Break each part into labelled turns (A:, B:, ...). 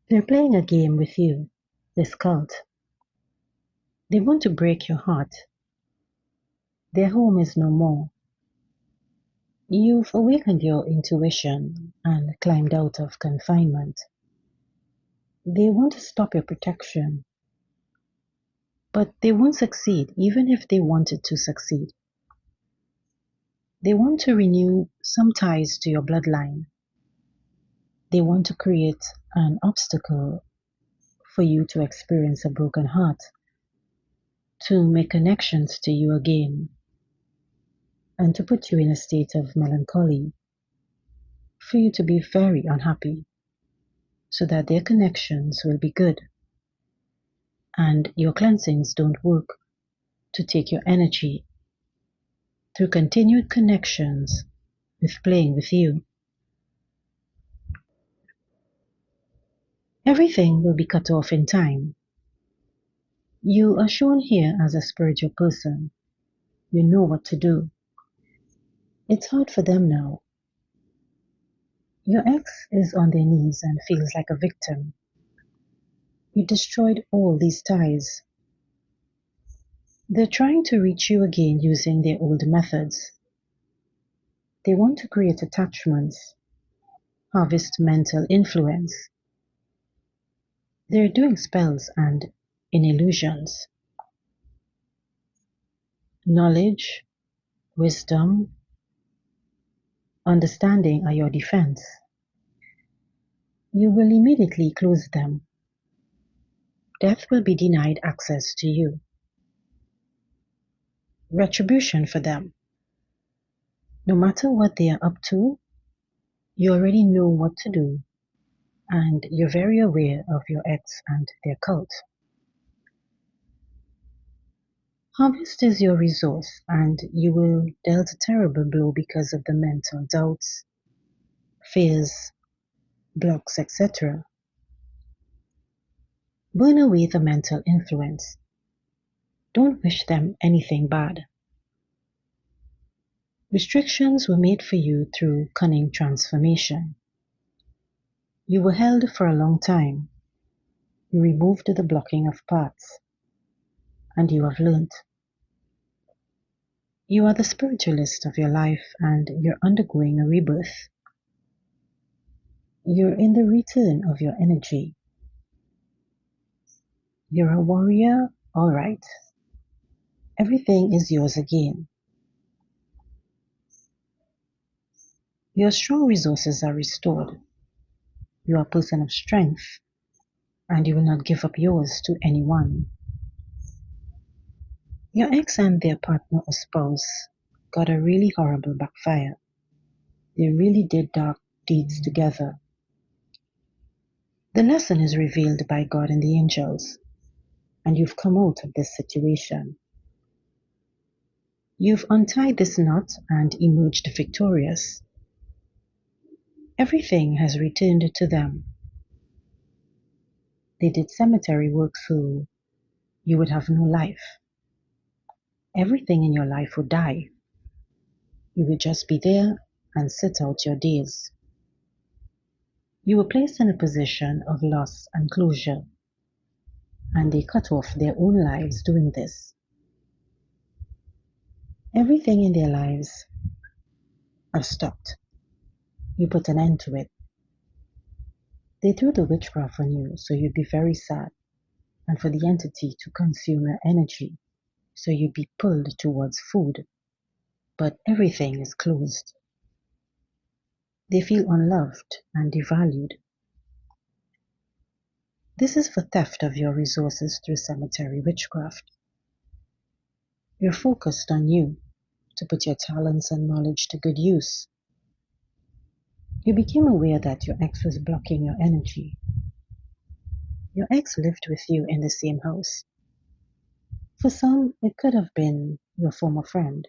A: They're playing a game with you, this cult. They want to break your heart. Their home is no more. You've awakened your intuition and climbed out of confinement. They want to stop your protection, but they won't succeed even if they wanted to succeed. They want to renew some ties to your bloodline. They want to create an obstacle for you to experience a broken heart, to make connections to you again, and to put you in a state of melancholy, for you to be very unhappy, so that their connections will be good and your cleansings don't work to take your energy through continued connections with playing with you. Everything will be cut off in time. You are shown here as a spiritual person. You know what to do. It's hard for them now. Your ex is on their knees and feels like a victim. You destroyed all these ties. They're trying to reach you again using their old methods. They want to create attachments, harvest mental influence. They're doing spells and in illusions. Knowledge, wisdom, understanding are your defense. You will immediately close them. Death will be denied access to you. Retribution for them. No matter what they are up to, you already know what to do, and you're very aware of your ex and their cult. Harvest is your resource, and you will dealt a terrible blow because of the mental doubts, fears, blocks, etc. Burn away the mental influence. Don't wish them anything bad. Restrictions were made for you through cunning transformation. You were held for a long time. You removed the blocking of paths, and you have learnt. You are the spiritualist of your life, and you're undergoing a rebirth. You're in the return of your energy. You're a warrior, all right. Everything is yours again. Your strong resources are restored. You are a person of strength, and you will not give up yours to anyone. Your ex and their partner or spouse got a really horrible backfire. They really did dark deeds together. The lesson is revealed by God and the angels, and you've come out of this situation. You've untied this knot and emerged victorious. Everything has returned to them. They did cemetery work so you would have no life. Everything in your life would die. You would just be there and sit out your days. You were placed in a position of loss and closure, and they cut off their own lives doing this. Everything in their lives have stopped. You put an end to it. They threw the witchcraft on you, so you'd be very sad, and for the entity to consume your energy, so you'd be pulled towards food. But everything is closed. They feel unloved and devalued. This is for theft of your resources through cemetery witchcraft. You're focused on you to put your talents and knowledge to good use. You became aware that your ex was blocking your energy. Your ex lived with you in the same house. For some, it could have been your former friend.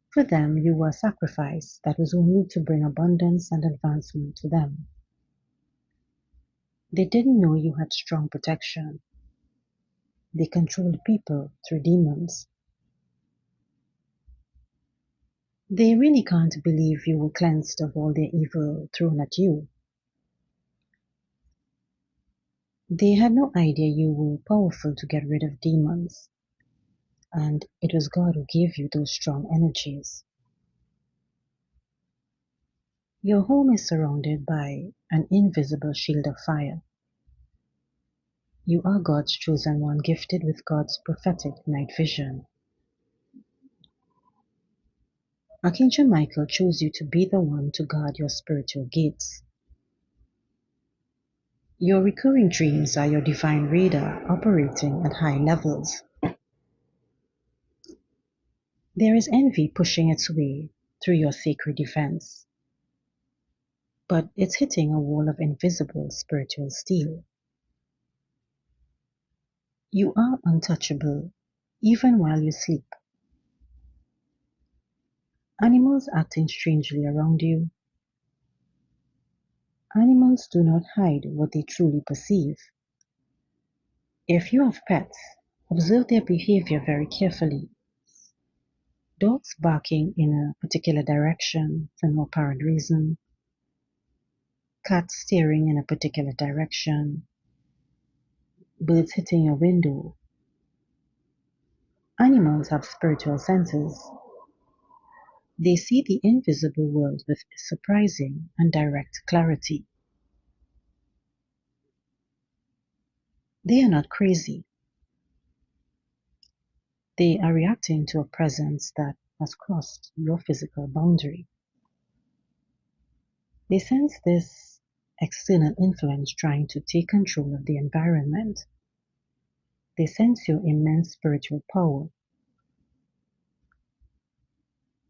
A: For them, you were a sacrifice that was only to bring abundance and advancement to them. They didn't know you had strong protection. They controlled people through demons. They really can't believe you were cleansed of all their evil thrown at you. They had no idea you were powerful to get rid of demons, and it was God who gave you those strong energies. Your home is surrounded by an invisible shield of fire. You are God's chosen one, gifted with God's prophetic night vision. Archangel Michael chose you to be the one to guard your spiritual gates. Your recurring dreams are your divine radar operating at high levels. There is envy pushing its way through your sacred defense, but it's hitting a wall of invisible spiritual steel. You are untouchable even while you sleep. Animals acting strangely around you. Animals do not hide what they truly perceive. If you have pets, observe their behavior very carefully. Dogs barking in a particular direction for no apparent reason, cats staring in a particular direction, birds hitting your window. Animals have spiritual senses. They see the invisible world with surprising and direct clarity. They are not crazy. They are reacting to a presence that has crossed your physical boundary. They sense this external influence trying to take control of the environment. They sense your immense spiritual power.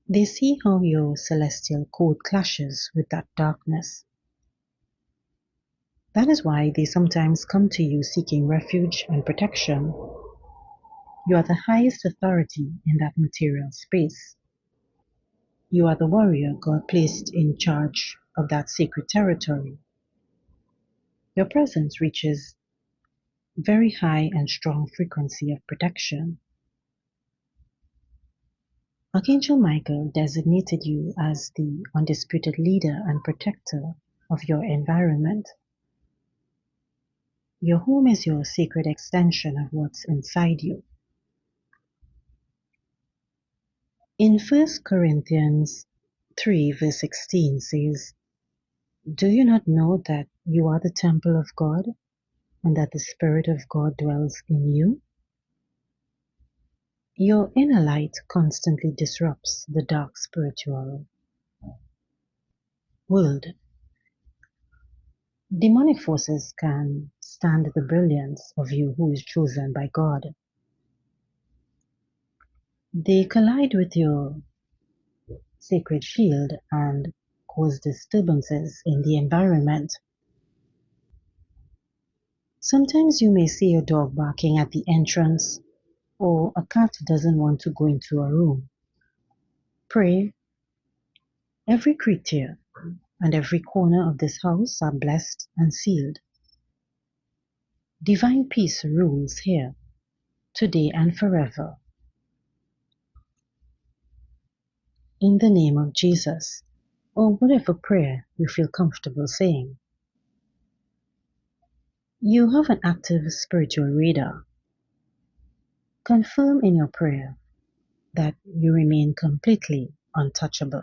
A: They see how your celestial code clashes with that darkness. That is why they sometimes come to you seeking refuge and protection. You are the highest authority in that material space. You are the warrior God placed in charge of that sacred territory. Your presence reaches very high and strong frequency of protection. Archangel Michael designated you as the undisputed leader and protector of your environment. Your home is your sacred extension of what's inside you. In 1 Corinthians 3 verse 16 says, "Do you not know that you are the temple of God and that the Spirit of God dwells in you?" Your inner light constantly disrupts the dark spiritual world. Demonic forces can stand the brilliance of you who is chosen by God. They collide with your sacred shield and cause disturbances in the environment. Sometimes you may see a dog barking at the entrance, or a cat doesn't want to go into a room. Pray. Every creature and every corner of this house are blessed and sealed. Divine peace rules here, today and forever. In the name of Jesus, or whatever prayer you feel comfortable saying. You have an active spiritual radar. Confirm in your prayer that you remain completely untouchable.